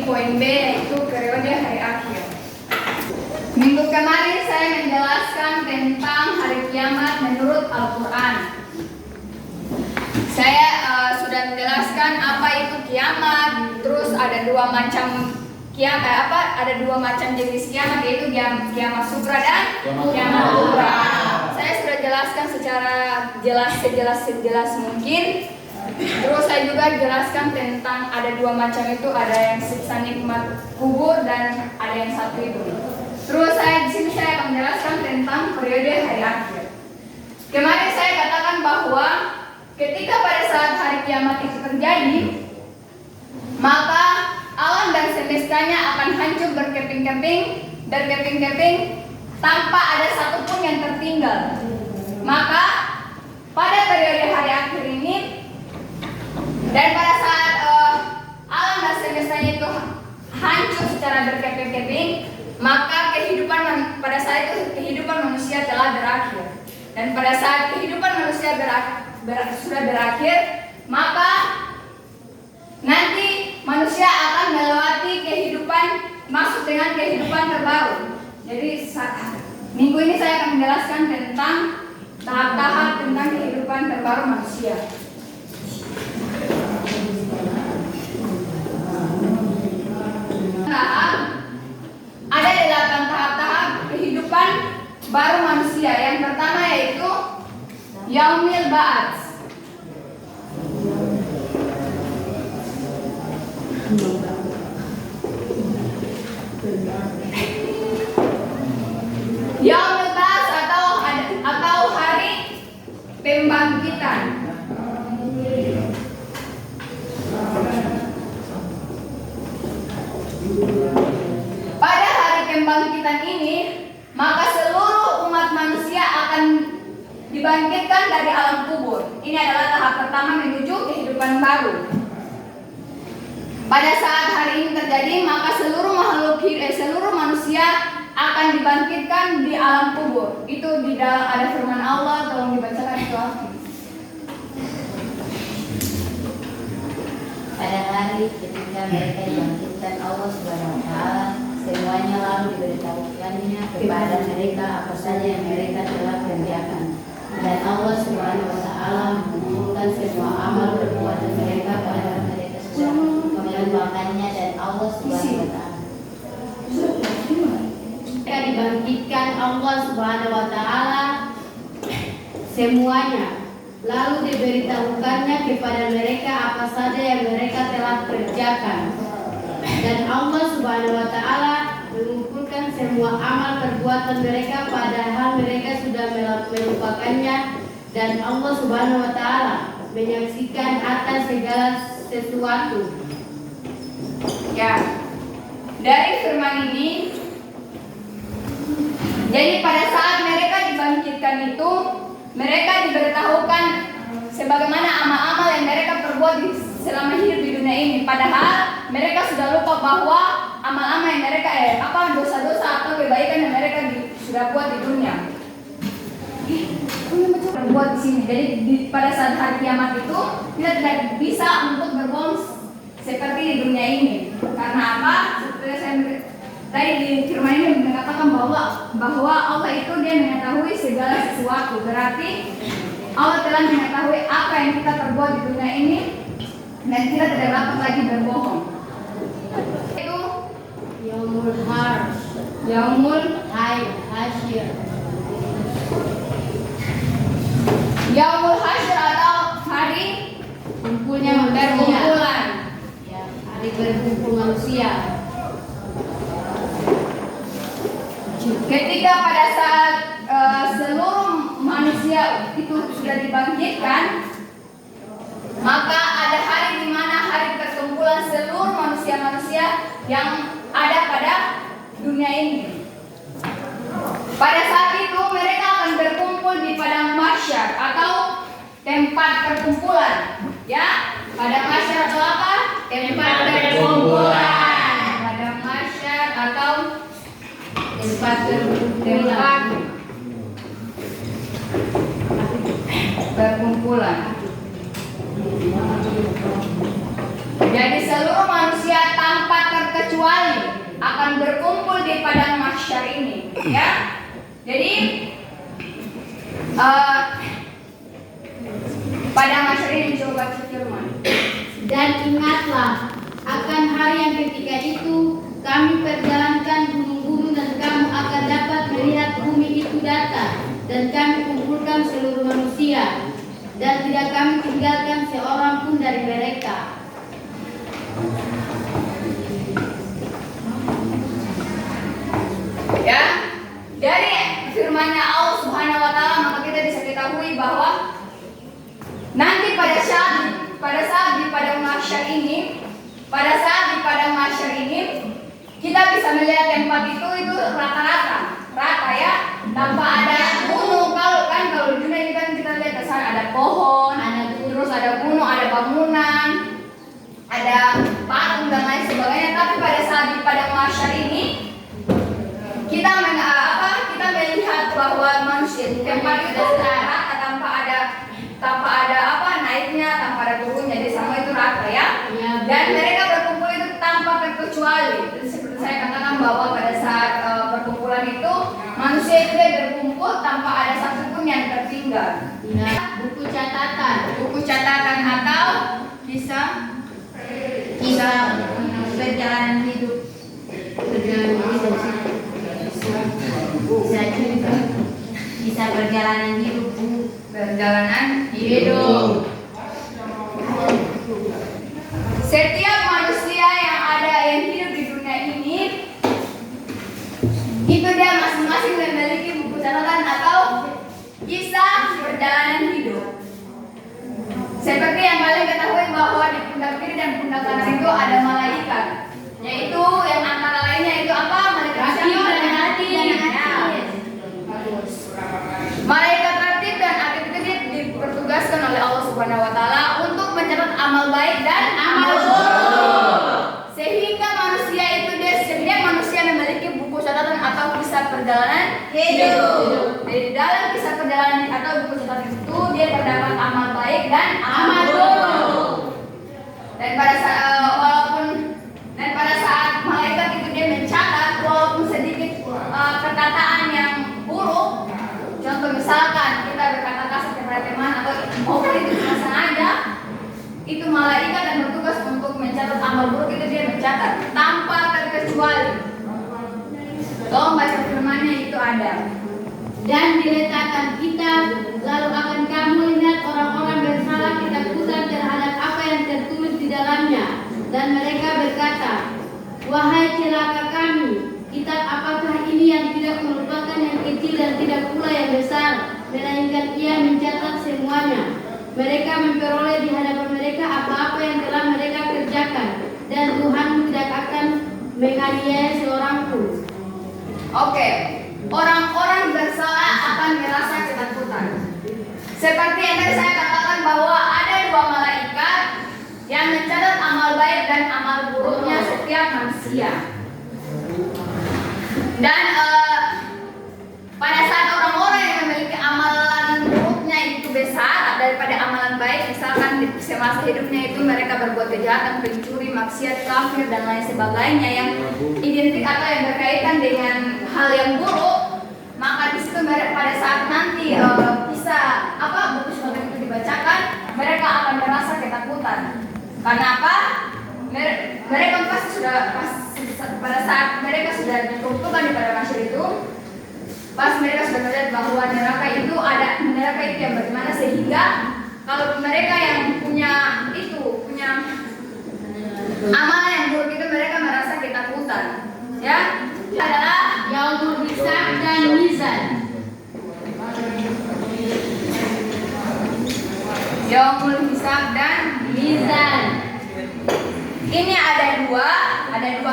poin B, yaitu periode hari akhir. Minggu kemarin saya menjelaskan tentang hari kiamat menurut Al-Quran. Saya sudah menjelaskan apa itu kiamat, terus ada dua macam kiamat, ada dua macam jenis kiamat, yaitu kiamat sugra dan kiamat kubra. Saya sudah jelaskan secara sejelas mungkin. Terus saya juga jelaskan tentang ada dua macam itu, ada yang siksa nikmat kubur dan ada yang satu itu. Terus di sini saya akan menjelaskan tentang periode hari akhir. Kemarin saya katakan bahwa ketika pada saat hari kiamat itu terjadi, maka alam dan semestanya akan hancur berkeping-keping tanpa ada satupun yang tertinggal. Maka pada periode hari akhir ini dan pada saat alam dan semestanya itu hancur secara berkeping-keping, maka pada saat itu kehidupan manusia telah berakhir. Dan pada saat kehidupan manusia sudah berakhir, maka nanti manusia akan melewati masuk dengan kehidupan terbaru. Jadi minggu ini saya akan menjelaskan tentang tahap-tahap tentang kehidupan terbaru manusia. Ada 8 tahap kehidupan baru manusia. Yang pertama yaitu Yaumil Ba'ats. Yaumil Ba'ats atau hari pembangkitan. Pada hari pembangkitan ini, maka seluruh umat manusia akan dibangkitkan dari alam kubur. Ini adalah tahap pertama menuju kehidupan baru. Pada saat hari ini terjadi, maka seluruh manusia akan dibangkitkan di alam kubur. Itu di dalam ada firman Allah, tolong dibacakan itu Alfi. Pada hari ketika mereka dibangkitkan Allah Subhanahu wa Ta'ala, semuanya lalu diberitahukannya kepada mereka apa saja yang mereka telah kerjakan. Dan Allah Subhanahu wa Ta'ala mengumpulkan semua amal perbuatan mereka pada mereka sudah mengembangkannya, dan Allah Subhanahu wa Ta'ala mereka dibangkitkan Allah Subhanahu wa Ta'ala semuanya, lalu diberitahukannya kepada mereka apa saja yang mereka telah kerjakan. Dan Allah Subhanahu wa Ta'ala mengumpulkan semua amal perbuatan mereka padahal mereka sudah melupakannya, dan Allah Subhanahu wa Ta'ala menyaksikan atas segala sesuatu. Ya. Dari firman ini, jadi pada saat mereka dibangkitkan itu, mereka diberitahukan sebagaimana amal-amal yang mereka perbuat selama hidup di dunia ini. Padahal mereka sudah lupa bahwa amal-amal yang mereka dosa-dosa atau kebaikan yang mereka sudah buat di dunia. Buat di sini. Jadi pada saat hari kiamat itu kita tidak bisa untuk berbohong seperti di dunia ini. Karena apa? Seperti saya tadi di firman ini mengatakan bahwa Allah itu dia mengetahui segala sesuatu. Berarti Allah telah mengetahui apa yang kita perbuat di dunia ini, dan kita tidak dapat lagi berbohong. Itu Yaumul Hasyr. Yaumul Hasyr atau hari perkumpulan. Ya, hari berkumpul manusia. Ketika pada saat seluruh manusia itu sudah dibangkitkan, maka ada hari di mana hari perkumpulan seluruh manusia-manusia yang ada pada dunia ini. Pada saat itu mereka akan berkumpul di padang mahsyar atau tempat perkumpulan. Ya, padang mahsyar atau apa? Tempat perkumpulan. Padang mahsyar atau tempat perkumpulan. Jadi seluruh manusia tanpa terkecuali Ya, jadi pada masa ini coba firman. Dan ingatlah akan hari yang ketika itu kami perjalankan gunung-gunung dan kamu akan dapat melihat bumi itu datar, dan kami kumpulkan seluruh manusia dan tidak kami tinggalkan seorang pun dari mereka. Ya, dari firman-Nya Allah Subhanahu wa taala maka kita bisa ketahui bahwa nanti pada saat di padang mahsyar ini kita bisa melihat tempat itu rata ya, tanpa ada gunung. Kalau di dunia ini kan kita lihat ke sana ada pohon, terus ada gunung, ada bangunan, ada patung dan lain sebagainya. Tapi pada saat di padang mahsyar ini kita melihat bahwa manusia di tempat itu rata, tanpa ada naiknya, tanpa ada turunnya, jadi semua itu rata ya. Dan mereka berkumpul itu tanpa terkecuali. Seperti saya katakan bahwa pada saat perkumpulan itu manusia itu berkumpul tanpa ada satu pun yang tertinggal. Ya, buku catatan atau kisah perjalanan hidup. Bisa perjalanan hidup. Setiap manusia yang hidup di dunia ini itu dia masing-masing memiliki buku catatan atau kisah perjalanan hidup. Seperti yang kalian ketahui bahwa di pundak kiri dan pundak kanan itu ada malaikat, yaitu yang antara lainnya itu apa? Malaikat siapa? Dan Atid. Malaikat Atid dan Atid itu dia dipertugaskan oleh Allah Subhanahu wa taala untuk mencatat amal baik dan amal buruk. Sehingga setiap manusia memiliki buku catatan atau kisah perjalanan hidup. Jadi dalam kisah perjalanan atau buku catatan itu dia terdapat amal baik dan amal buruk. Dan pada saat malaikat itu dia mencatat walaupun sedikit perkataan yang buruk. Contoh misalkan kita berkata kasar kepada teman atau maupun itu tidak sengaja, itu malaikat dan bertugas untuk mencatat amal buruk itu dia mencatat tanpa terkecuali. Tolong baca firman-Nya itu ada. Dan diletakkan kitab, lalu akan kamu lihat orang-orang bersalah ketakutan terhadap apa yang tertulis di dalamnya. Dan mereka berkata, wahai celaka kami, kitab apakah ini yang tidak merupakan yang kecil dan tidak pula yang besar, melainkan ia mencatat semuanya. Mereka memperoleh di hadapan mereka apa-apa yang telah mereka kerjakan, dan Tuhanmu tidak akan menganiaya seorang pun. Oke, orang-orang bersalah akan merasa ketakutan. Seperti yang tadi saya katakan bahwa ada dua malaikat yang mencatat amal baik dan amal buruknya setiap manusia. Dan pada saat orang-orang yang memiliki amalan buruknya itu besar daripada amalan baik, misalkan di semasa hidupnya itu mereka berbuat kejahatan, pencuri, maksiat, kafir dan lain sebagainya yang identik atau yang berkaitan dengan hal yang buruk, maka di situ pada saat nanti buku catatan itu dibacakan, mereka akan merasa ketakutan. Karena apa? Mereka pasti pada saat mereka sudah dikumpulkan di pada masyarakat itu, pas mereka sudah melihat bahwa neraka itu yang bagaimana, sehingga kalau mereka yang punya amalan yang buruk itu mereka merasa ketakutan. Ya, adalah Yaumul Hisab dan Mizan. Yaumul Hisab dan Mizan. Ini ada dua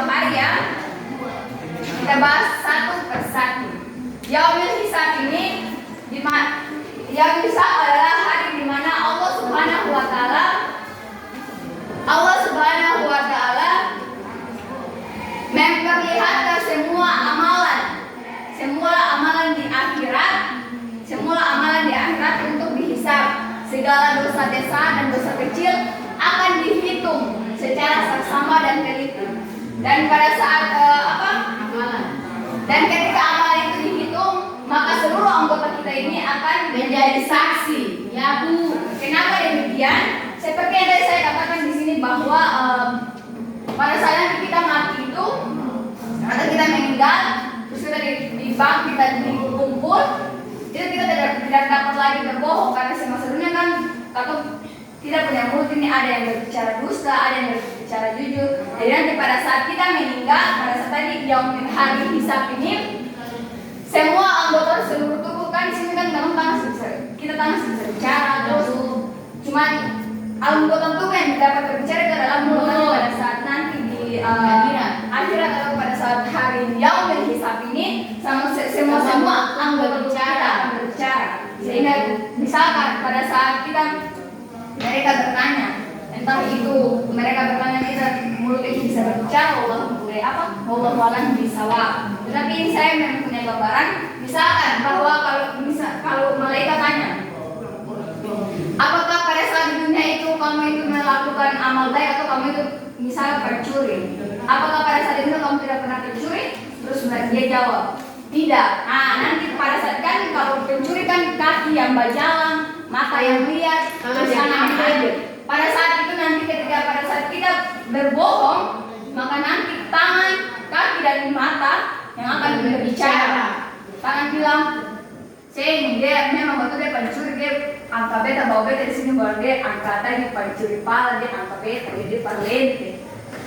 hari ya. Kita bahas satu persatu. Yaumul Hisab ini Yaumul Hisab adalah hari di mana Allah Subhanahu wa taala memperlihatkan semua amalan di akhirat untuk dihisab. Segala dosa besar dan dosa kecil akan dihitung secara seksama dan teliti. Dan pada saat amalan, dan ketika amalan itu menjadi saksi. Ya Bu. Kenapa demikian? Seperti yang tadi saya katakan di sini bahwa pada saat kita mati itu atau kita meninggal, terus kita di bank, kita dikumpul, itu kita tidak dapat lagi berbohong karena semasa dunia kan atau tidak punya mulut ini, ada yang berbicara dusta, ada yang berbicara jujur. Jadi nanti pada saat kita meninggal, pada saat tadi yaumil hari hisab ini, semua anggota seluruh tubuh kan di sini kan memang kita tangan bisa bicara, terus cuman anggota tubuh yang dapat berbicara itu adalah mulut. Pada saat nanti di akhirat atau pada saat hari yaumil hisab ini, semua anggota tubuh kita akan berbicara. Sehingga misalkan pada saat mereka bertanya, entah itu mereka bertanya kita mulut itu bisa berbicara, Allah alam bisawab. Tetapi saya mempunyai gambaran, misalkan bahwa kalau malaikat tanya, apakah pada saat di dunia itu kamu itu melakukan amal baik atau kamu itu misalnya pencuri? Apakah pada saat itu kamu tidak pernah pencuri? Terus dia jawab, tidak. Nanti pada saat kan kalau pencuri kan kaki yang berjalan, mata yang lihat, terus yang hadir. Pada saat itu nanti pada saat kita berbohong, maka nanti tangan, kaki dan mata yang akan berbicara. Tangan bilang, dia memang betul dia pencuri, dia angka beta bawa beta di sini bawa dia angka tadi pencuri pala, dia angka beta, dia parlente.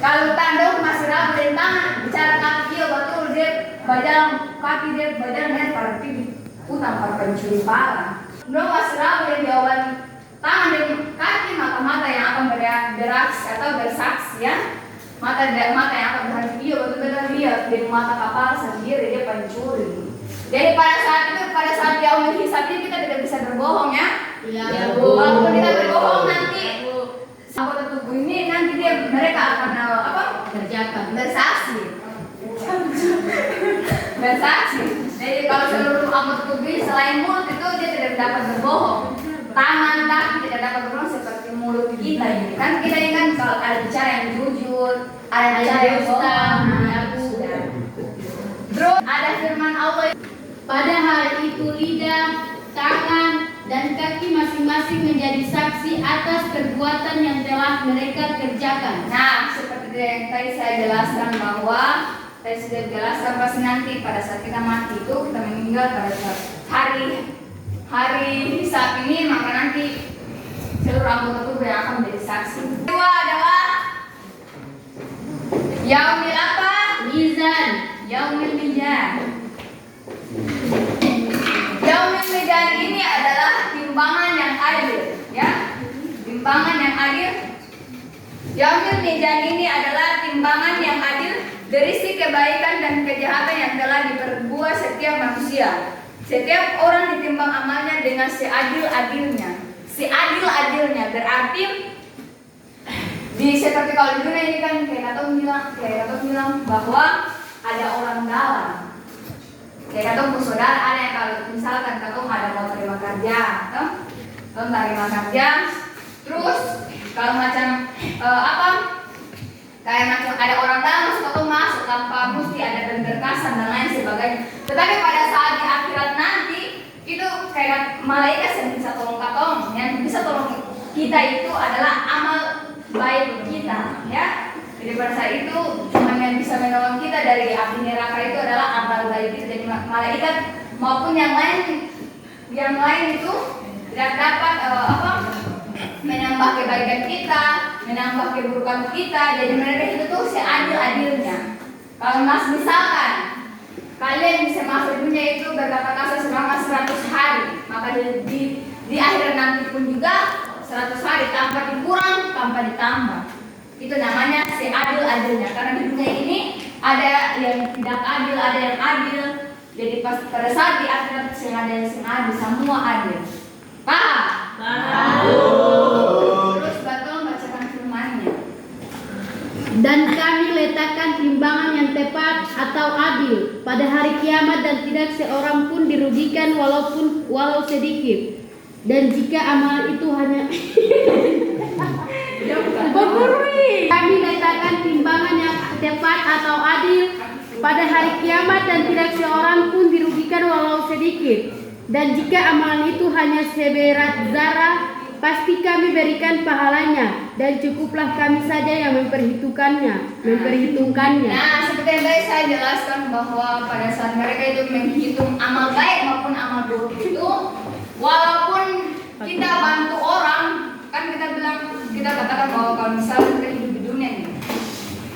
Kalau tanda masih ragu dan tangan bicara kaki dia betul dia berjalan kaki dia berjalan dia parti utang para pencuri pala. Masih ragu dan jawaban tangan dan kaki mata yang akan beraksi atau bersaksi ya. Mata yang akan berhenti dia betul-betul lihat dari mata kapal sendiri dia pencuri. Jadi pada saat yaumil hisab ini kita tidak bisa berbohong ya. Ya. Walaupun kita berbohong nanti anggota tubuh ini nanti mereka akan bersaksi. Bersaksi. Jadi kalau seluruh anggota tubuh selain mulut itu dia tidak dapat berbohong. Tangan, kaki tidak dapat berbohong seperti mulut kita ini. Kan kita ini kan kalau ada bicara yang jujur, ada bicara yang bohong. Terus ada firman Allah. Pada hari itu lidah, tangan, dan kaki masing-masing menjadi saksi atas perbuatan yang telah mereka kerjakan. Nah, seperti yang tadi saya jelaskan bahwa saya sudah jelaskan pasti nanti pada saat kita mati itu kita meninggal pada saat hari hisab ini, maka nanti seluruh anggota tubuh yang akan menjadi saksi. Kedua adalah yaumil apa? Mizan. Yaumil mizan. Yaumil mizan ini adalah timbangan yang adil, ya. Timbangan yang adil. Yaumil mizan ini adalah timbangan yang adil berisi kebaikan dan kejahatan yang telah diperbuat setiap manusia. Setiap orang ditimbang amalnya dengan seadil-adilnya. Seadil-adilnya berarti seperti kalau di dunia ini kan kayak Gatot bilang bahwa ada orang dalam. Kayak Gatot saudara ada yang kalau misalkan Gatot ada mau terima kerja, terima kerja, terus kalau macam kayak macam ada orang dalam masuk tanpa mesti ada berkasan dan lain sebagainya. Tetapi pada saat di akhirat nanti itu kayak malaikat yang bisa tolong Gatot, yang bisa tolong kita itu adalah amal baik kita, ya. Jadi pada saat itu cuma yang bisa menolong kita dari api neraka itu adalah amal baik kita. Jadi malaikat maupun yang lain itu tidak dapat menambah kebaikan kita, menambah keburukan kita. Jadi mereka itu tuh seadil-adilnya. Kalau misalkan kalian bisa masuk dunia itu berkata-kata selama 100 hari, maka di akhir nanti pun juga 100 hari tanpa dikurang, tanpa ditambah. Itu namanya seadil-adilnya. Karena di dunia ini ada yang tidak adil, ada yang adil. Jadi pada saat di akhirat sing ada yang sing adil, semua adil. Paham? Terus Batul bacakan firman-Nya. Dan kami letakkan timbangan yang tepat atau adil pada hari kiamat dan tidak seorang pun dirugikan walau sedikit. Dan jika amal itu hanya kami letakkan timbangan yang tepat atau adil pada hari kiamat dan tidak seorang pun dirugikan walau sedikit. Dan jika amalan itu hanya seberat zarah, pasti kami berikan pahalanya, dan cukuplah kami saja yang memperhitungkannya. Nah, seperti yang tadi saya jelaskan bahwa pada saat mereka itu menghitung amal baik maupun amal buruk itu, walaupun kita bantu orang, kan kita katakan bahwa kalau misalnya kita hidup di dunia nih,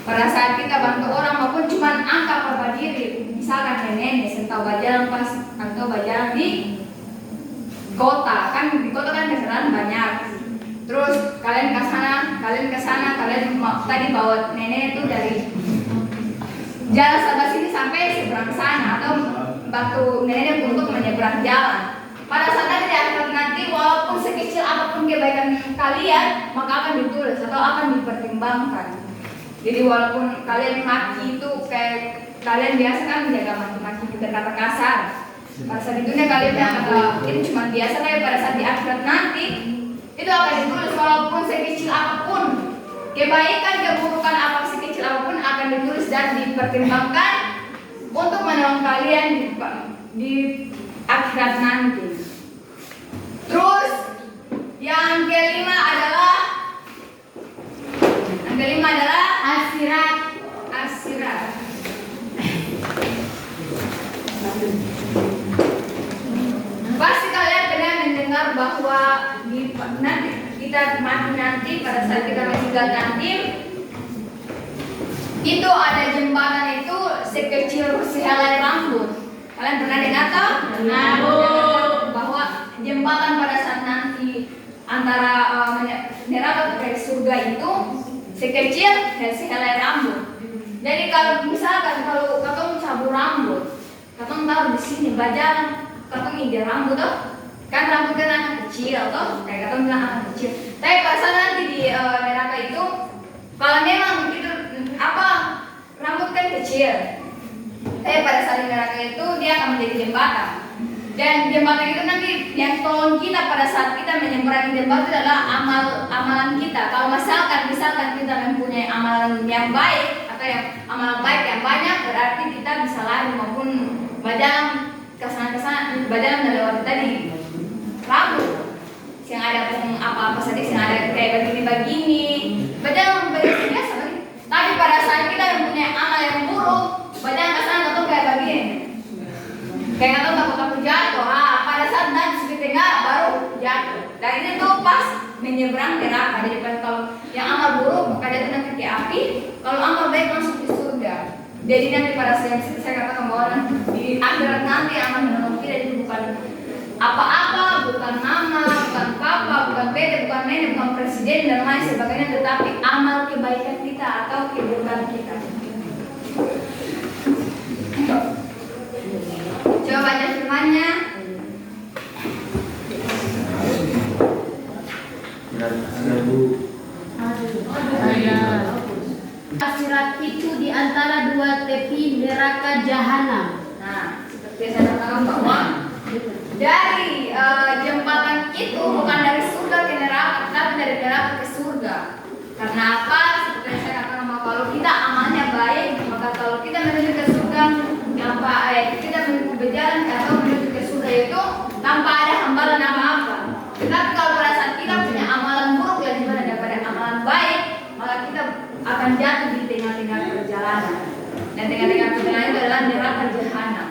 pada saat kita bantu orang maupun cuma angka apa diri, misalkan nenek sentau bajalan pas atau bajalan di kota, kan di kota kan kendaraan banyak. Terus kalian ke sana, kalian tadi bawa nenek itu dari jalan sebelah sini sampai seberang sana atau bantu nenek untuk menyeberang jalan. Pada saat nanti di akhirat nanti, walaupun sekecil apapun kebaikan kalian, maka akan ditulis atau akan dipertimbangkan. Jadi walaupun kalian maki itu kayak kalian biasa kan menjaga maki-maki berkata kasar. Pada saat di dunia kalian berkata itu cuma biasa, tapi pada saat di akhirat nanti itu akan ditulis walaupun sekecil apapun kebaikan, keburukan apa sekecil apapun akan ditulis dan dipertimbangkan untuk menolong kalian di akhirat nanti. Terus yang kelima adalah Akhirat. Pasti kalian pernah mendengar bahwa nanti kita mati nanti, pada saat kita meninggal nanti, itu ada jembatan itu sekecil sehelai rambut. Kalian pernah dengar toh? Bahwa jembatan pada saat nanti antara neraka ke surga itu sekecil dan sehelai rambut. Jadi kalau misalkan kalau katong cabur rambut, katong taruh di sini bajalan, katong injak rambut toh, kan rambut kan akan kecil toh, kayak katong bilang akan kecil. Tapi pada saat nanti di neraka itu, kalau memang itu rambut kan kecil, tapi pada saat di neraka itu dia akan menjadi jembatan. Dan jembatan itu nanti yang tolong kita pada saat kita menyeberangi jembatan adalah amalan kita. Kalau misalkan kita mempunyai amalan yang baik atau yang amalan baik yang banyak, berarti kita bisa lari maupun bajalan kesana bajalan melewati tadi rambut yang ada pun apa-apa saja yang ada kayak begini bajalan biasa. Tapi pada saat kita mempunyai amal yang buruk, bajalan kesana atau kayak begini, kayak atau takut jatuh. Pada saat nanti seperti baru jatuh. Dan ini tuh pas menyeberang neraka. Jadi kalau yang amal buruk maka jatuh nanti ke api, kalau amal baik masuk di surga. Jadi nanti pada saat saya katakan bahwa di akhirat nanti amal menolong kita itu bukan apa-apa, bukan nama, bukan papa, bukan beda, bukan nenek, bukan presiden dan lain sebagainya, tetapi amal kebaikan kita atau keburukan kita. Coba baca firman-Nya. Akhirat itu di antara dua tepi neraka jahanam. Nah, seperti yang saya katakan bahwa dari jembatan itu bukan dari surga ke neraka, tapi dari neraka ke surga. Karena apa? Seperti yang saya katakan bahwa kalau kita amalnya baik, maka kalau kita menuju ke surga, kita berjalan atau menuju ke surga itu tanpa ada hambalan apa-apa. Tetapi kalau pada saat kita punya amalan buruk yang lebih daripada amalan baik, maka kita akan jatuh di tengah-tengah perjalanan. Dan tengah-tengah perjalanan itu adalah neraka jahanam.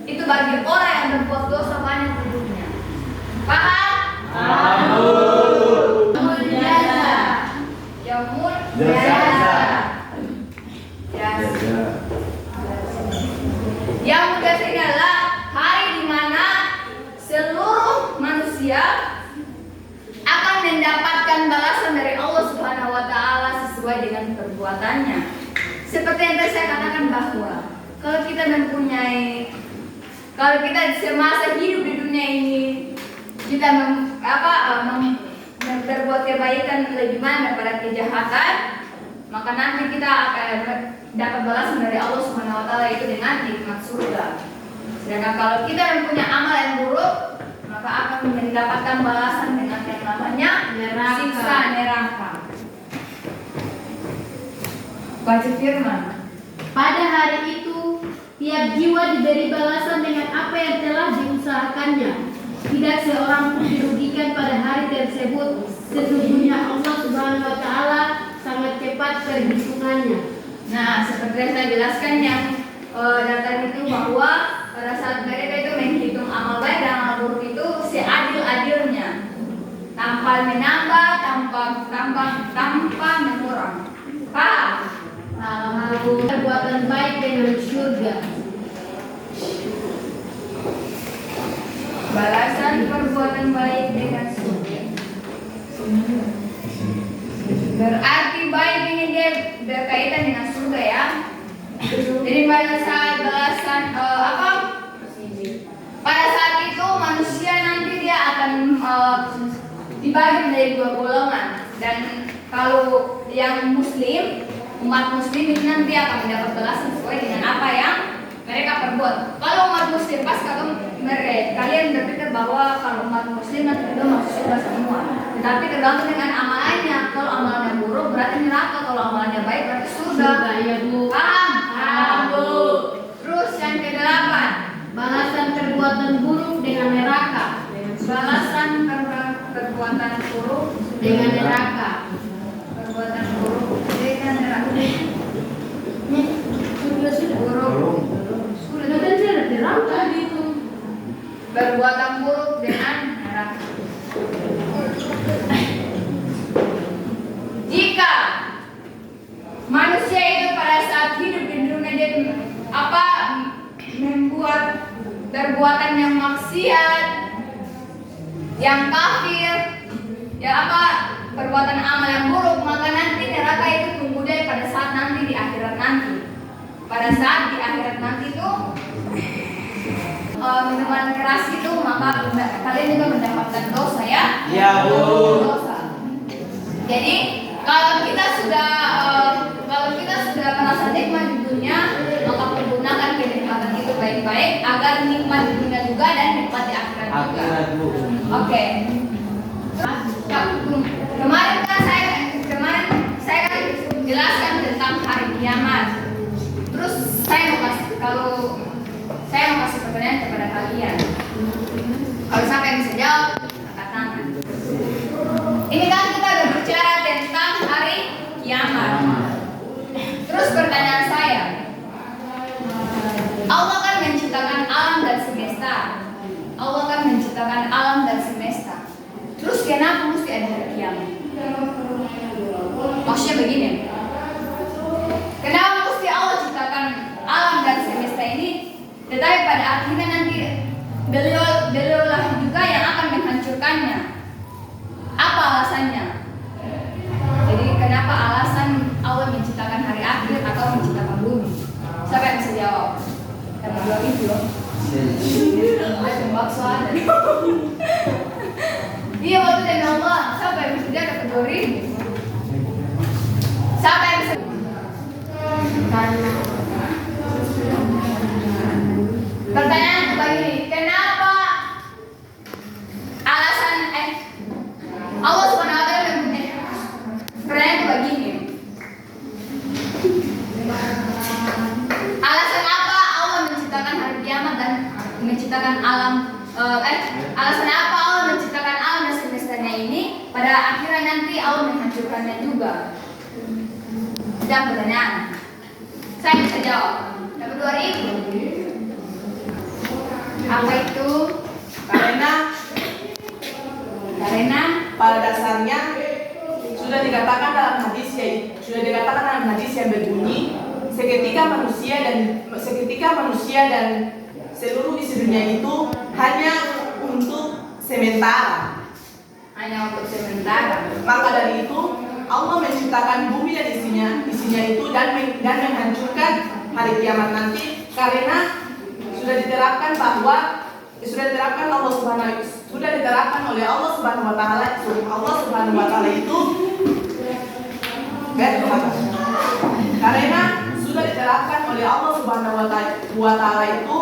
Itu bagi orang yang berbuat dosa banyak di dunia. Paham? Yaumul jaza. Yang jaza adalah hari di mana seluruh manusia akan mendapatkan balasan dari Allah Subhanahu wa taala sesuai dengan perbuatannya. Seperti yang tadi saya katakan bahwa kalau kita semasa hidup di dunia ini kita berbuat kebaikan lebih banyak daripada kejahatan, maka nanti kita akan dapat balasan dari Allah Subhanahu wa taala itu dengan nikmat surga. Sedangkan kalau kita mempunyai amal yang buruk, maka akan mendapatkan balasan dengan yang namanya siksa neraka. Baca firman. Pada hari itu tiap jiwa diberi balasan dengan apa yang telah diusahakannya. perhitungannya. Nah, seperti yang saya jelaskan yang data itu bahwa pada saat mereka itu menghitung amal baik dan amal buruk itu seadil-adilnya, tanpa menambah, tanpa mengurang. Paham? Perbuatan baik dengan surga. Balasan perbuatan baik dengan surga. Berarti baik ini dia berkaitan dengan surga ya. Jadi pada saat balasan pada saat itu manusia nanti dia akan dibagi menjadi dua golongan, dan kalau yang muslim, umat muslim itu nanti akan mendapat balasan sesuai dengan apa yang mereka perbuat. Kalau umat muslim pas kalian berpikir bahwa kalau umat muslim nanti juga masuk surga semua, tetapi tergantung dengan amalannya. Kalau amalannya buruk berarti neraka, kalau amalannya baik berarti surga. Ya Bu. Paham Bu. Terus yang ke-8, Balasan perbuatan buruk dengan neraka. balasan perbuatan buruk Dengan neraka. perbuatan buruk dengan neraka. Sudah. Buruk Sudah kan saya neraka itu. perbuatan buruk dengan neraka. Jika manusia itu pada saat hidup di dunia dia membuat perbuatan yang maksiat, yang kafir, ya perbuatan amal yang buruk, maka nanti neraka itu tunggu dia pada saat nanti di akhirat nanti. Pada saat di akhirat nanti itu minuman keras itu, maka kalian juga mendapatkan dosa ya. Ya Bu. Dosa. Jadi kalau kita sudah merasa nikmat di dunia, maka pergunakan kenikmatan itu baik-baik agar nikmat di dunia juga dan nikmat di akhirat juga. Akhirat Bu. Oke. Kemarin saya kan jelaskan tentang hari kiamat. Terus saya mau kasih pertanyaan kepada kalian. Kalau sampai bisa jawab, angkat tangan. Ini kan kita udah bicara tentang hari kiamat. Terus pertanyaan saya, Allah kan menciptakan alam dan semesta. Allah kan menciptakan alam dan semesta. Terus kenapa mesti ada hari kiamat? Maksudnya begini, kenapa mesti Allah ciptakan alam dan semesta ini, tetapi pada akhirnya nanti beliau-lah juga yang akan menghancurkannya? Apa alasannya? Jadi kenapa alasan Allah menciptakan hari akhir atau menciptakan bumi? Siapa yang bisa jawab? Karena dua itu loh. Ada bakso ada. Iya waktu dari Allah. Siapa yang bisa jawab kategori? Siapa yang bisa? Pertanyaan begini, kenapa alasan Allah Subhanahu wa taala pertanyaan begini. Alasan apa Allah menciptakan hari kiamat dan menciptakan alam alasan apa Allah menciptakan alam dan semestanya ini, pada akhirnya nanti Allah menghancurkannya juga? Dan pertanyaan saya bisa jawab. Nomor 2000. Apa itu? Karena pada dasarnya sudah dikatakan dalam hadis yang berbunyi, seketika manusia dan seluruh isi dunia itu hanya untuk sementara. Hanya untuk sementara. Maka dari itu Allah menciptakan bumi dan isinya itu dan menghancurkan hari kiamat nanti, karena sudah diterapkan oleh Allah Subhanahu wa taala. Allah Subhanahu wa taala itu karena sudah diterapkan oleh Allah Subhanahu wa taala itu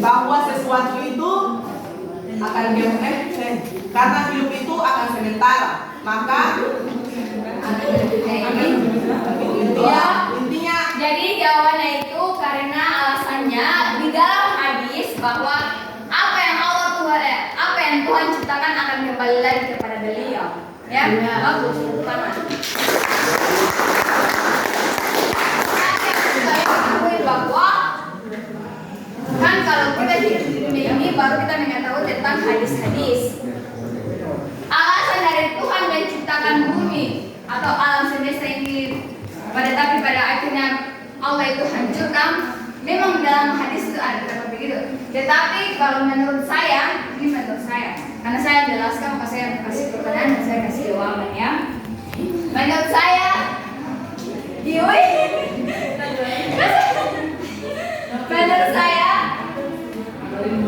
bahwa sesuatu itu akan karena hidup itu akan sementara, maka intinya Jadi jawabannya itu karena alasannya di dalam hadis bahwa apa yang Tuhan ciptakan akan kembali lagi kepada beliau. Ya, Iya. bagus. Tangan. Saya mengetahui bahwa kan kalau kita hidup di dunia ini baru kita mengetahui tentang hadis-hadis. Alasan dari Tuhan menciptakan bumi atau alam semesta ini tapi pada akhirnya Allah itu hancurkan. Memang dalam hadis itu ada kata begitu. Tetapi kalau menurut saya, ini menurut saya, karena saya jelaskan, pas saya kasih pertanyaan dan saya kasih jawaban ya. Menurut saya, menurut saya,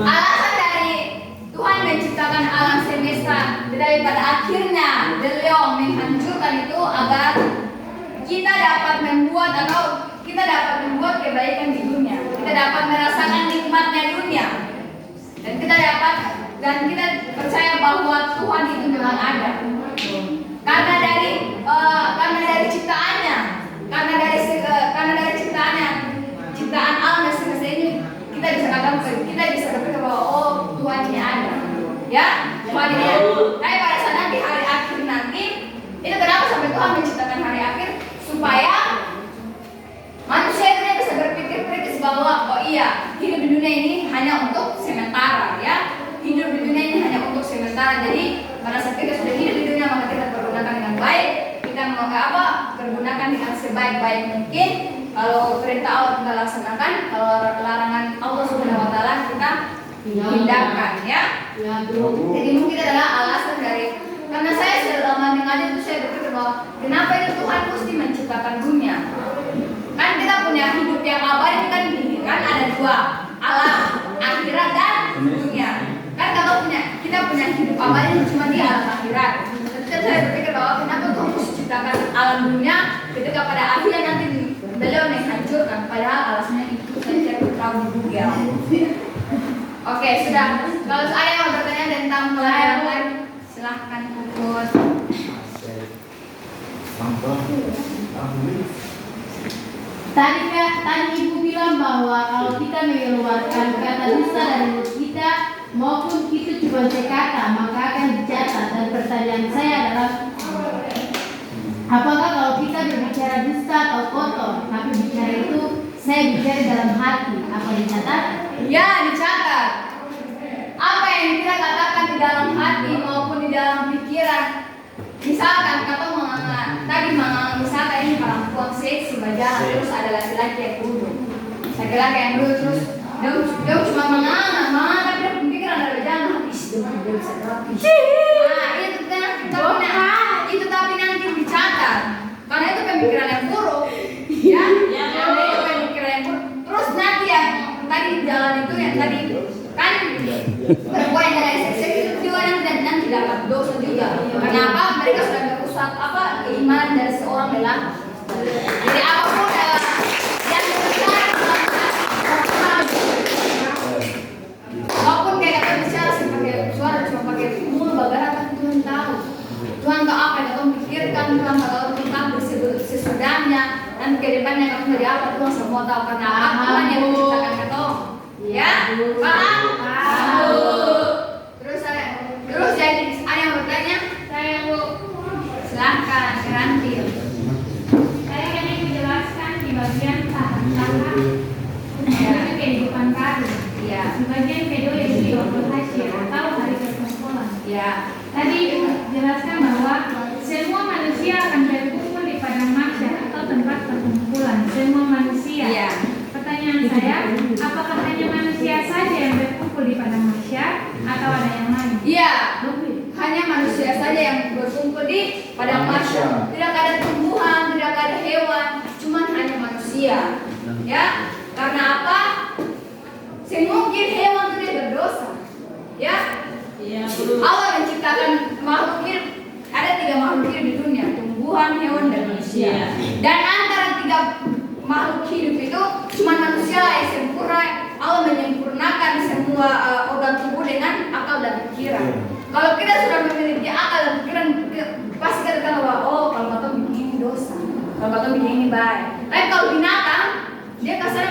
alasan dari Tuhan menciptakan alam semesta daripada akhirnya beliau menghancurkan itu agar kita dapat membuat kebaikan di dunia. Kita dapat merasakan nikmatnya dunia. Dan kita percaya bahwa Tuhan itu memang ada. Karena dari ciptaannya, ciptaan alam dan semesta ini kita bisa berkata bahwa oh Tuhan ini ada. Ya, Tuhan ini ada. Tapi pada saat nanti hari akhir nanti, itu kenapa sampai Tuhan menciptakan hari akhir supaya manusia itu bisa berpikir kritis bahwa oh iya hidup di dunia ini hanya untuk sementara ya, hidup di dunia ini hanya untuk sementara. Jadi pada saat kita sudah hidup di dunia maka kita pergunakan dengan baik, kita mau pergunakan dengan sebaik-baik mungkin. Kalau perintah Allah kita laksanakan, kalau larangan Allah Subhanahu Wa Taala kita hindarkan ya. Jadi mungkin adalah alasan dari karena saya selama mengajar itu saya berpikir bahwa kenapa itu Tuhan mesti menciptakan dunia. Kan kita punya hidup yang abadi kan gini kan ada dua, alam akhirat dan dunia. Kan kalau kita punya hidup abadi cuma di alam akhirat. Tapi saya berpikir bahwa kenapa Tuhan mesti ciptakan alam dunia ketika pada akhirnya nanti beliau menghancurkan, padahal alasannya itu saja terlalu juga. Oke, sudah. Kalau saya mau bertanya tentang pelayanan, silahkan Puput. Tadi Ibu bilang bahwa kalau kita mengeluarkan kata dusta dari mulut kita maupun itu cuma sekata maka akan dicatat. Dan pertanyaan saya adalah apakah kalau kita berbicara dusta atau kotor tapi bicara itu saya bicara dalam hati apa dicatat? Ya, dicatat. Apa yang kita katakan di dalam hati maupun di dalam pikiran. Misalkan kata misalkan ini perempuan seksi bajalan terus ada laki-laki yang duduk. Laki-laki yang duduk terus dia cuma menganga tapi dia pikiran ada bajalan habis dia bisa rapi. Nah, itu tapi nanti dicatat. Karena itu pemikiran yang buruk. Ya, karena itu pemikiran yang buruk. Terus nanti yang tadi jalan itu yang tadi kan perempuan yang dari seksi itu juga nanti dapat dosa juga. Kenapa? Mereka sudah merusak keimanan dari seorang lelaki. Jadi apapun yang besar maupun kayak kata bicara sih pakai suara cuma pakai mulut bagara kan Tuhan tahu. Tuhan tahu apa yang kamu pikirkan, Tuhan tahu tentang sesudahnya dan ke depannya kamu dari apa Tuhan semua tahu karena apa Tuhan yang menciptakan kamu. Ya, paham? Terus jadi ada yang bertanya? Saya Bu. Silahkan, Ranti. Saya ingin menjelaskan di bagian tahan itu kehidupan kami. Iya. Di bagian kedua yaitu di waktu hasyir atau hari perkumpulan. Iya. Tadi jelaskan bahwa semua manusia akan berkumpul di padang mahsyar atau tempat perkumpulan. Semua manusia. Iya. Pertanyaan saya, apakah hanya manusia saja yang berkumpul di padang mahsyar atau ada yang lain? Iya. Hanya manusia saja yang berkumpul di padang mahsyar. Tidak ada tumbuhan, tidak ada hewan, cuma hanya manusia. Ya, karena apa? Semungkin hewan itu dia berdosa. Ya. Allah menciptakan makhluk hidup. Ada 3 makhluk hidup di dunia, tumbuhan, hewan, dan manusia. Dan antara 3 makhluk hidup itu cuma manusia yang sempurna. Allah menyempurnakan semua organ tubuh dengan akal dan pikiran. Kalau kita sudah memiliki akal dan pikiran, pasti kita tahu bahwa oh kalau kata bikin ini dosa, kalau kata bikin ini baik. Tapi kalau binatang, dia kasar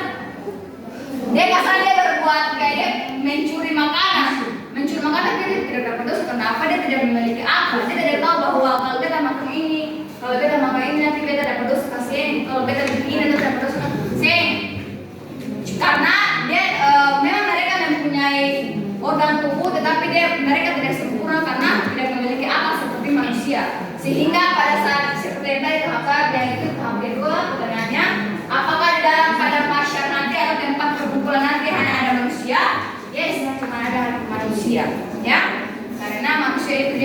dia berbuat kayak mencuri makanan dia tidak dapat dosa. Kenapa? Dia tidak memiliki akal. Dia tidak tahu bahwa mempunyai organ tubuh, tetapi mereka tidak sempurna karena tidak memiliki akal seperti manusia. Sehingga pada saat seperti yang tadi tahap yang itu tahap kedua, pertanyaannya, apakah pada masyarakat nanti atau tempat perkumpulan nanti hanya ada manusia? Yes, cuma ada manusia, ya. Karena manusia itu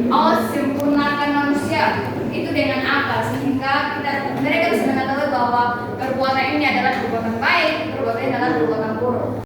Allah sempurnakan manusia itu dengan akal, sehingga mereka bisa mengetahui bahwa perbuatan ini adalah perbuatan baik, perbuatan ini adalah perbuatan buruk.